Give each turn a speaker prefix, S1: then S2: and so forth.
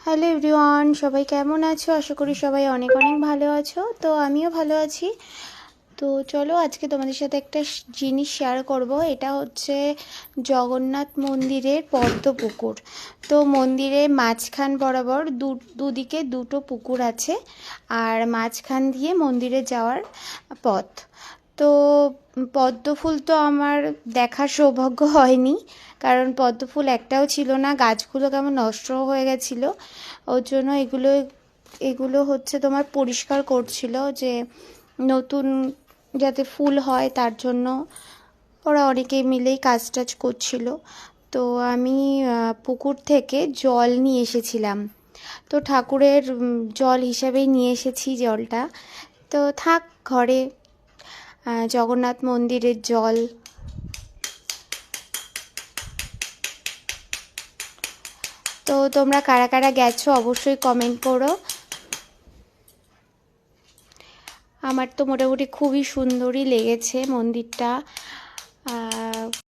S1: Hello everyone, সবাই কেমন আছো? আশা করি সবাই অনেক অনেক ভালো আছো। তো আমিও ভালো আছি। তো চলো আজকে তোমাদের সাথে একটা জিনিস শেয়ার করব। এটা হচ্ছে জগন্নাথ মন্দিরের পদ্মপুকুর। তো মন্দিরের মাঝখান বরাবর দুদিকে দুটো পুকুর আছে, আর মাঝখান দিয়ে মন্দিরে যাওয়ার পথ। তো পদ্মফুল তো আমার দেখার সৌভাগ্য হয়নি, কারণ পদ্মফুল একটাও ছিল না, গাছগুলো কেমন নষ্ট হয়ে গেছিলো। ওর জন্য এগুলো হচ্ছে তোমার পরিষ্কার করছিল, যে নতুন যাতে ফুল হয় তার জন্য ওরা অনেকেই মিলেই কাজ টাজ করছিল। তো আমি পুকুর থেকে জল নিয়ে এসেছিলাম। তো ঠাকুরের জল হিসাবেই নিয়ে এসেছি জলটা। তো থাক ঘরে, জগন্নাথ মন্দিরের জল। তো তোমরা কারা কারা গেছো অবশ্যই কমেন্ট করো। আমার তো মোটামুটি খুবই সুন্দরই লেগেছে মন্দিরটা।